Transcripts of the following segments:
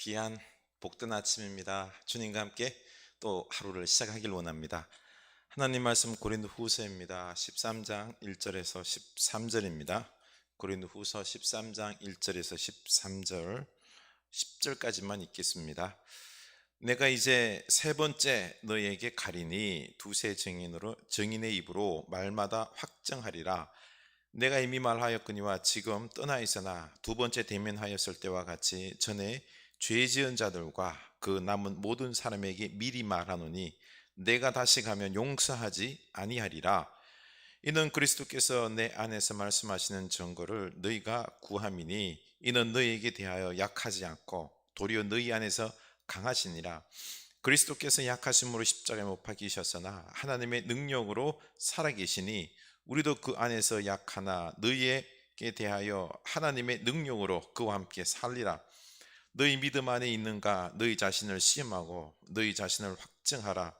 귀한 복된 아침입니다. 주님과 함께 또 하루를 시작하길 원합니다. 하나님 말씀 고린도후서입니다. 13장 1절에서 13절입니다. 고린도후서 13장 1절에서 13절 10절까지만 읽겠습니다. 내가 이제 세 번째 너희에게 가리니 두세 증인의 입으로 말마다 확정하리라. 내가 이미 말하였거니와 지금 떠나 있으나 두 번째 대면하였을 때와 같이 전에 죄 지은 자들과 그 남은 모든 사람에게 미리 말하노니 내가 다시 가면 용서하지 아니하리라. 이는 그리스도께서 내 안에서 말씀하시는 증거를 너희가 구함이니 이는 너희에게 대하여 약하지 않고 도리어 너희 안에서 강하시니라. 그리스도께서 약하심으로 십자가에 못 박히셨으나 하나님의 능력으로 살아계시니 우리도 그 안에서 약하나 너희에게 대하여 하나님의 능력으로 그와 함께 살리라. 너희 믿음 안에 있는가 너희 자신을 시험하고 너희 자신을 확증하라.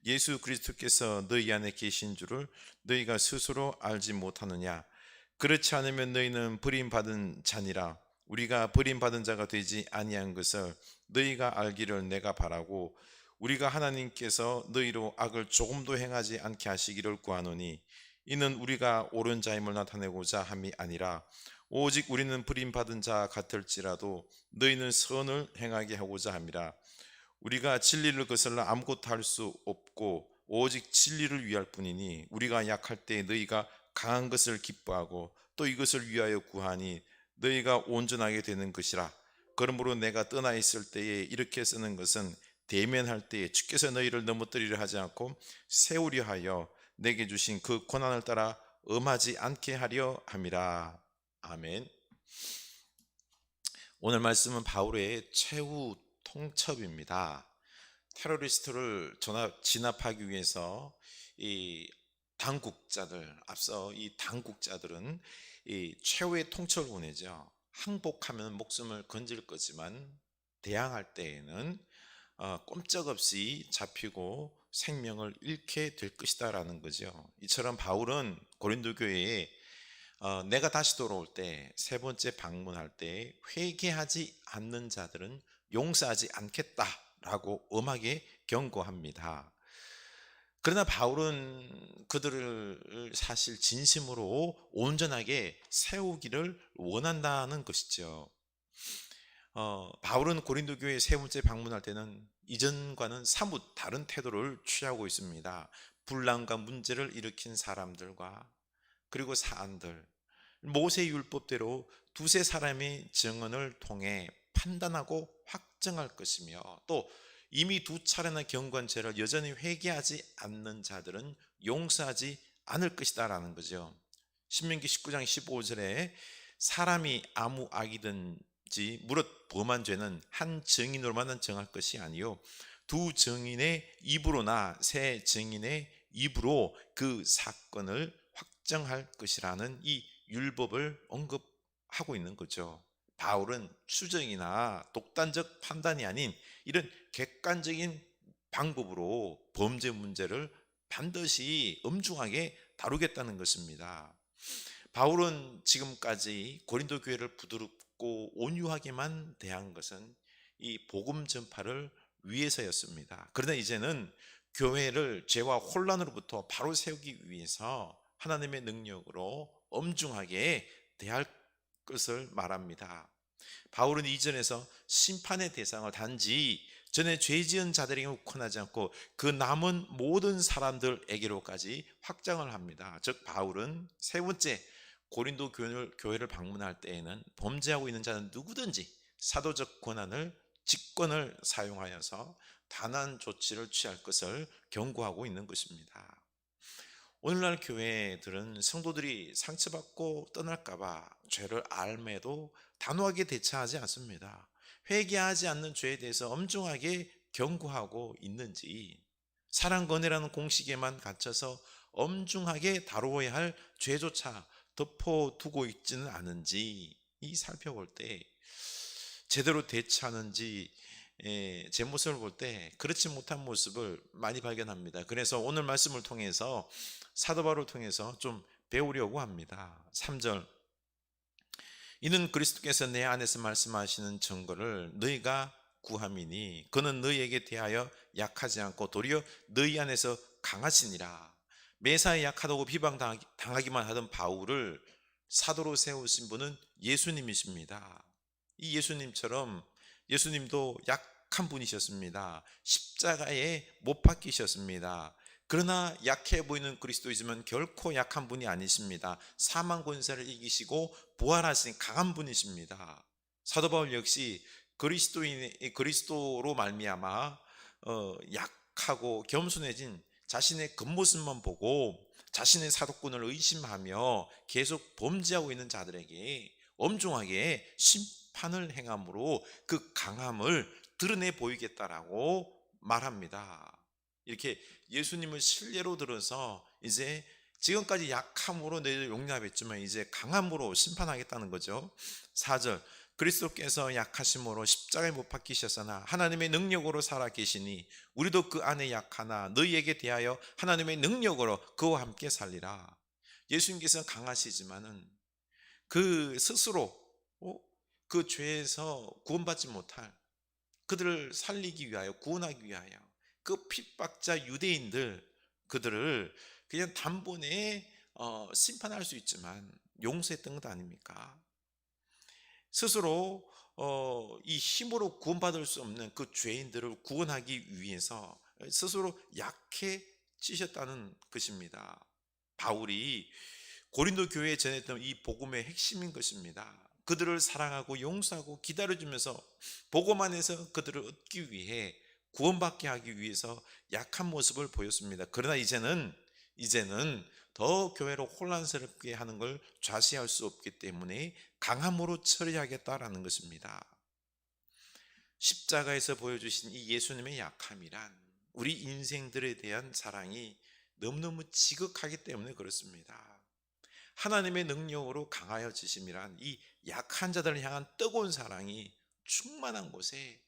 예수 그리스도께서 너희 안에 계신 줄을 너희가 스스로 알지 못하느냐. 그렇지 않으면 너희는 버림받은 자니라. 우리가 버림받은 자가 되지 아니한 것을 너희가 알기를 내가 바라고 우리가 하나님께서 너희로 악을 조금도 행하지 않게 하시기를 구하노니 이는 우리가 옳은 자임을 나타내고자 함이 아니라 오직 우리는 버림받은 자 같을지라도 너희는 선을 행하게 하고자 함이라. 우리가 진리를 거슬러 아무것도 할 수 없고 오직 진리를 위할 뿐이니 우리가 약할 때 너희가 강한 것을 기뻐하고 또 이것을 위하여 구하니 너희가 온전하게 되는 것이라. 그러므로 내가 떠나 있을 때에 이렇게 쓰는 것은 대면할 때에 주께서 너희를 넘어뜨리려 하지 않고 세우려 하여 내게 주신 그 고난을 따라 엄하지 않게 하려 함이라. 아멘. 오늘 말씀은 바울의 최후 통첩입니다. 테러리스트를 진압하기 위해서 이 당국자들, 앞서 이 당국자들은 이 최후의 통첩을 보내죠. 항복하면 목숨을 건질 거지만 대항할 때에는 꼼짝없이 잡히고 생명을 잃게 될 것이다 라는 거죠. 이처럼 바울은 고린도 교회에 내가 다시 돌아올 때 세 번째 방문할 때 회개하지 않는 자들은 용서하지 않겠다라고 엄하게 경고합니다. 그러나 바울은 그들을 사실 진심으로 온전하게 세우기를 원한다는 것이죠. 바울은 고린도 교회에 세 번째 방문할 때는 이전과는 사뭇 다른 태도를 취하고 있습니다. 분란과 문제를 일으킨 사람들과 그리고 사안들, 모세 율법대로 두세 사람의 증언을 통해 판단하고 확정할 것이며 또 이미 두 차례나 경고한 죄를 여전히 회개하지 않는 자들은 용서하지 않을 것이다 라는 거죠. 신명기 19장 15절에 사람이 아무 악이든지 무릇 범한 죄는 한 증인으로만 정할 것이 아니요 두 증인의 입으로나 세 증인의 입으로 그 사건을 확정할 것이라는 이 율법을 언급하고 있는 거죠. 바울은 추정이나 독단적 판단이 아닌 이런 객관적인 방법으로 범죄 문제를 반드시 엄중하게 다루겠다는 것입니다. 바울은 지금까지 고린도 교회를 부드럽고 온유하게만 대한 것은 이 복음 전파를 위해서였습니다. 그러나 이제는 교회를 죄와 혼란으로부터 바로 세우기 위해서 하나님의 능력으로 엄중하게 대할 것을 말합니다. 바울은 이전에서 심판의 대상을 단지 전에 죄 지은 자들에게 국한하지 않고 그 남은 모든 사람들에게로까지 확장을 합니다. 즉 바울은 세 번째 고린도 교회를 방문할 때에는 범죄하고 있는 자는 누구든지 사도적 권한을 직권을 사용하여서 단한 조치를 취할 것을 경고하고 있는 것입니다. 오늘날 교회들은 성도들이 상처받고 떠날까봐 죄를 알매도 단호하게 대처하지 않습니다. 회개하지 않는 죄에 대해서 엄중하게 경고하고 있는지, 사랑건해라는 공식에만 갇혀서 엄중하게 다루어야 할 죄조차 덮어두고 있지는 않은지 이 살펴볼 때 제대로 대처하는지 제 모습을 볼 때 그렇지 못한 모습을 많이 발견합니다. 그래서 오늘 말씀을 통해서 사도 바울을 통해서 좀 배우려고 합니다. 3절 이는 그리스도께서 내 안에서 말씀하시는 증거를 너희가 구함이니 그는 너희에게 대하여 약하지 않고 도리어 너희 안에서 강하시니라. 매사에 약하다고 비방당하기만 하던 바울을 사도로 세우신 분은 예수님이십니다. 이 예수님처럼 예수님도 약한 분이셨습니다. 십자가에 못 박히셨습니다. 그러나 약해 보이는 그리스도이지만 결코 약한 분이 아니십니다. 사망 권세를 이기시고 부활하신 강한 분이십니다. 사도 바울 역시 그리스도로 말미암아 약하고 겸손해진 자신의 겉모습만 보고 자신의 사도권을 의심하며 계속 범죄하고 있는 자들에게 엄중하게 심판을 행함으로 그 강함을 드러내 보이겠다라고 말합니다. 이렇게 예수님을 신뢰로 들어서 이제 지금까지 약함으로 너희를 용납했지만 이제 강함으로 심판하겠다는 거죠. 4절, 그리스도께서 약하심으로 십자가에 못 박히셨으나 하나님의 능력으로 살아 계시니 우리도 그 안에 약하나 너희에게 대하여 하나님의 능력으로 그와 함께 살리라. 예수님께서 강하시지만은 그 스스로 그 죄에서 구원받지 못할 그들을 살리기 위하여, 구원하기 위하여 그 핍박자 유대인들, 그들을 그냥 단번에 심판할 수 있지만 용서했던 것 아닙니까? 스스로 이 힘으로 구원받을 수 없는 그 죄인들을 구원하기 위해서 스스로 약해지셨다는 것입니다. 바울이 고린도 교회에 전했던 이 복음의 핵심인 것입니다. 그들을 사랑하고 용서하고 기다려주면서 복음 안에서 그들을 얻기 위해 구원받게 하기 위해서 약한 모습을 보였습니다. 그러나 이제는 더 교회를 혼란스럽게 하는 걸 좌시할 수 없기 때문에 강함으로 처리하겠다라는 것입니다. 십자가에서 보여주신 이 예수님의 약함이란 우리 인생들에 대한 사랑이 너무너무 지극하기 때문에 그렇습니다. 하나님의 능력으로 강하여지심이란 이 약한 자들을 향한 뜨거운 사랑이 충만한 곳에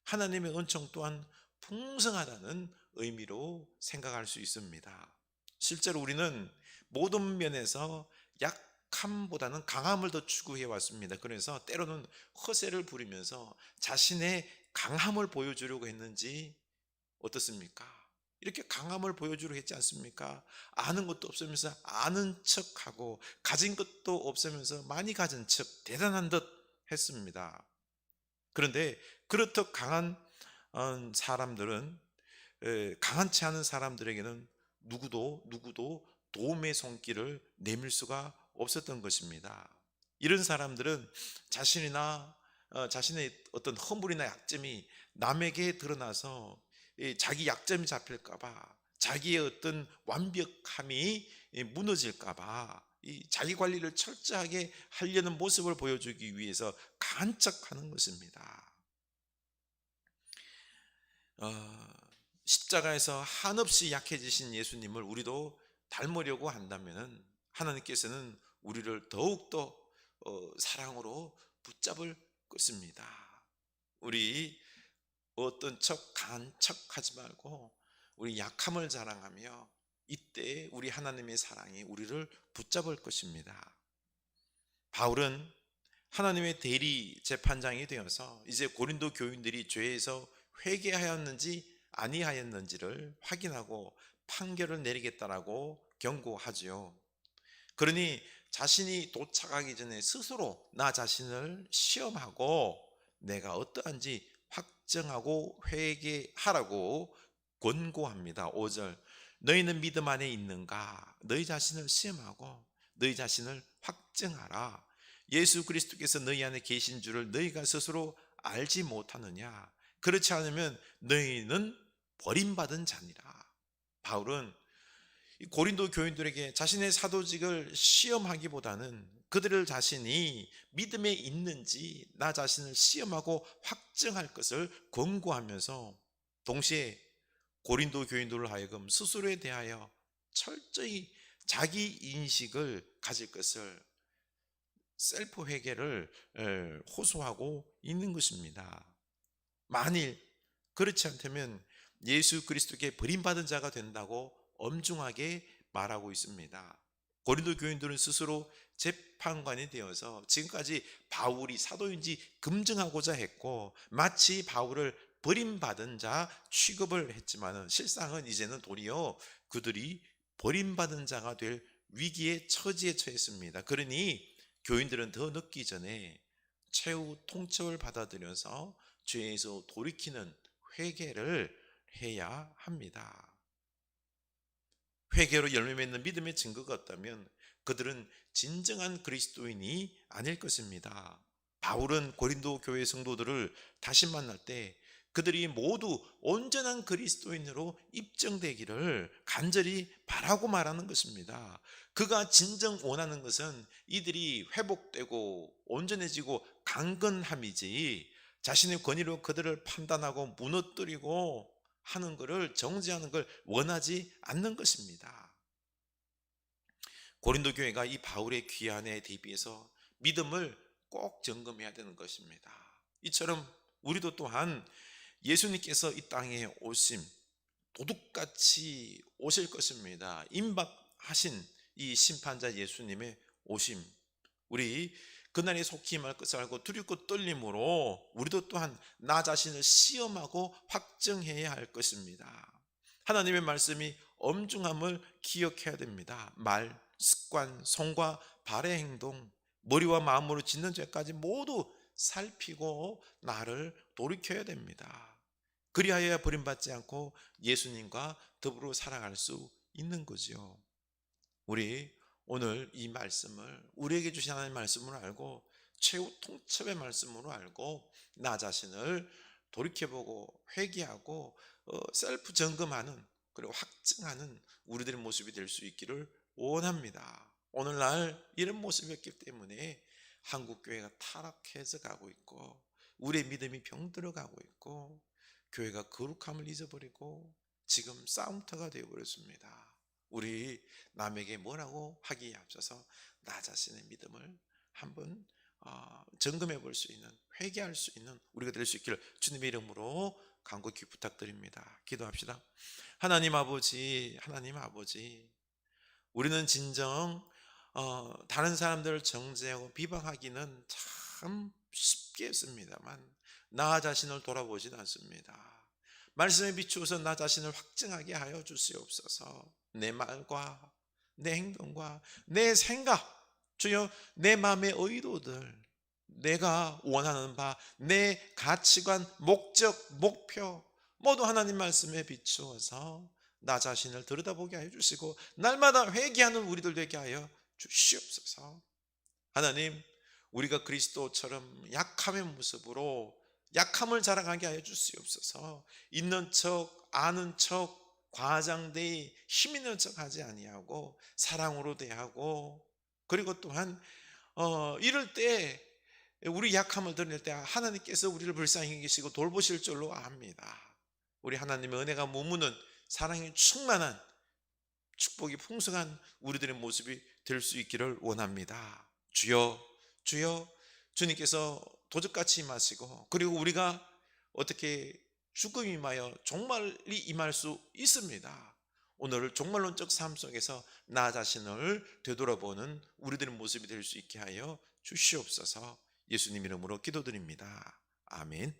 하나님의 은총 또한 풍성하다는 의미로 생각할 수 있습니다. 실제로 우리는 모든 면에서 약함보다는 강함을 더 추구해 왔습니다. 그래서 때로는 허세를 부리면서 자신의 강함을 보여주려고 했는지 어떻습니까? 이렇게 강함을 보여주려고 했지 않습니까? 아는 것도 없으면서 아는 척하고 가진 것도 없으면서 많이 가진 척 대단한 듯 했습니다. 그런데 그렇듯 강한 사람들은 강한치 않은 사람들에게는 누구도 도움의 손길을 내밀 수가 없었던 것입니다. 이런 사람들은 자신의 어떤 허물이나 약점이 남에게 드러나서 자기 약점이 잡힐까봐, 자기의 어떤 완벽함이 무너질까봐 자기 관리를 철저하게 하려는 모습을 보여주기 위해서 강한 척하는 것입니다. 십자가에서 한없이 약해지신 예수님을 우리도 닮으려고 한다면 하나님께서는 우리를 더욱더 사랑으로 붙잡을 것입니다. 우리 어떤 강한 척 하지 말고 우리 약함을 자랑하며 이때 우리 하나님의 사랑이 우리를 붙잡을 것입니다. 바울은 하나님의 대리 재판장이 되어서 이제 고린도 교인들이 죄에서 회개하였는지 아니하였는지를 확인하고 판결을 내리겠다라고 경고하지요. 그러니 자신이 도착하기 전에 스스로 나 자신을 시험하고 내가 어떠한지 확정하고 회개하라고 권고합니다. 5절, 너희는 믿음 안에 있는가? 너희 자신을 시험하고 너희 자신을 확정하라. 예수 그리스도께서 너희 안에 계신 줄을 너희가 스스로 알지 못하느냐? 그렇지 않으면 너희는 버림받은 자니라. 바울은 고린도 교인들에게 자신의 사도직을 시험하기보다는 그들을 자신이 믿음에 있는지 나 자신을 시험하고 확증할 것을 권고하면서 동시에 고린도 교인들을 하여금 스스로에 대하여 철저히 자기 인식을 가질 것을, 셀프 회개를 호소하고 있는 것입니다. 만일 그렇지 않다면 예수 그리스도께 버림받은 자가 된다고 엄중하게 말하고 있습니다. 고린도 교인들은 스스로 재판관이 되어서 지금까지 바울이 사도인지 검증하고자 했고, 마치 바울을 버림받은 자 취급을 했지만은 실상은 이제는 도리어 그들이 버림받은 자가 될 위기의 처지에 처했습니다. 그러니 교인들은 더 늦기 전에 최후 통첩을 받아들여서 죄에서 돌이키는 회개를 해야 합니다. 회개로 열매 맺는 믿음의 증거가 없다면 그들은 진정한 그리스도인이 아닐 것입니다. 바울은 고린도 교회 성도들을 다시 만날 때 그들이 모두 온전한 그리스도인으로 입증되기를 간절히 바라고 말하는 것입니다. 그가 진정 원하는 것은 이들이 회복되고 온전해지고 강건함이지, 자신의 권위로 그들을 판단하고 무너뜨리고 하는 것을 정죄하는 걸 원하지 않는 것입니다. 고린도 교회가 이 바울의 귀환에 대비해서 믿음을 꼭 점검해야 되는 것입니다. 이처럼 우리도 또한 예수님께서 이 땅에 오심, 도둑같이 오실 것입니다. 임박하신 이 심판자 예수님의 오심, 우리 그날에 속히 임할 것을 알고 두렵고 떨림으로 우리도 또한 나 자신을 시험하고 확정해야 할 것입니다. 하나님의 말씀이 엄중함을 기억해야 됩니다. 말, 습관, 손과 발의 행동, 머리와 마음으로 짓는 죄까지 모두 살피고 나를 돌이켜야 됩니다. 그리하여야 버림받지 않고 예수님과 더불어 살아갈 수 있는 거죠. 우리 오늘 이 말씀을, 우리에게 주신 하나님의 말씀으로 알고 최후 통첩의 말씀으로 알고 나 자신을 돌이켜보고 회개하고 셀프 점검하는, 그리고 확증하는 우리들의 모습이 될 수 있기를 원합니다. 오늘날 이런 모습이었기 때문에 한국교회가 타락해서 가고 있고, 우리의 믿음이 병들어가고 있고, 교회가 거룩함을 잊어버리고 지금 싸움터가 되어버렸습니다. 우리 남에게 뭐라고 하기에 앞서서 나 자신의 믿음을 한번 점검해 볼 수 있는, 회개할 수 있는 우리가 될 수 있기를 주님의 이름으로 간곡히 부탁드립니다. 기도합시다. 하나님 아버지, 하나님 아버지, 우리는 진정 다른 사람들을 정죄하고 비방하기는 참 쉽게 했습니다만 나 자신을 돌아보진 않습니다. 말씀에 비추어서 나 자신을 확증하게 하여 주시옵소서. 내 말과 내 행동과 내 생각, 주여 내 마음의 의도들, 내가 원하는 바, 내 가치관, 목적, 목표 모두 하나님 말씀에 비추어서 나 자신을 들여다보게 하여 주시고 날마다 회개하는 우리들 되게 하여 주시옵소서. 하나님, 우리가 그리스도처럼 약함의 모습으로 약함을 자랑하게 하여 주시옵소서. 있는 척, 아는 척, 과장되이 힘 있는 척 하지 아니하고 사랑으로 대하고, 그리고 또한 이럴 때 우리 약함을 드러낼 때 하나님께서 우리를 불쌍히 여기시고 돌보실 줄로 압니다. 우리 하나님의 은혜가 머무는 사랑이 충만한 축복이 풍성한 우리들의 모습이 될 수 있기를 원합니다. 주여, 주여, 주님께서 도적같이 임하시고, 그리고 우리가 어떻게 죽음이 임하여 종말이 임할 수 있습니다. 오늘 종말론적 삶 속에서 나 자신을 되돌아보는 우리들의 모습이 될 수 있게 하여 주시옵소서. 예수님 이름으로 기도드립니다. 아멘.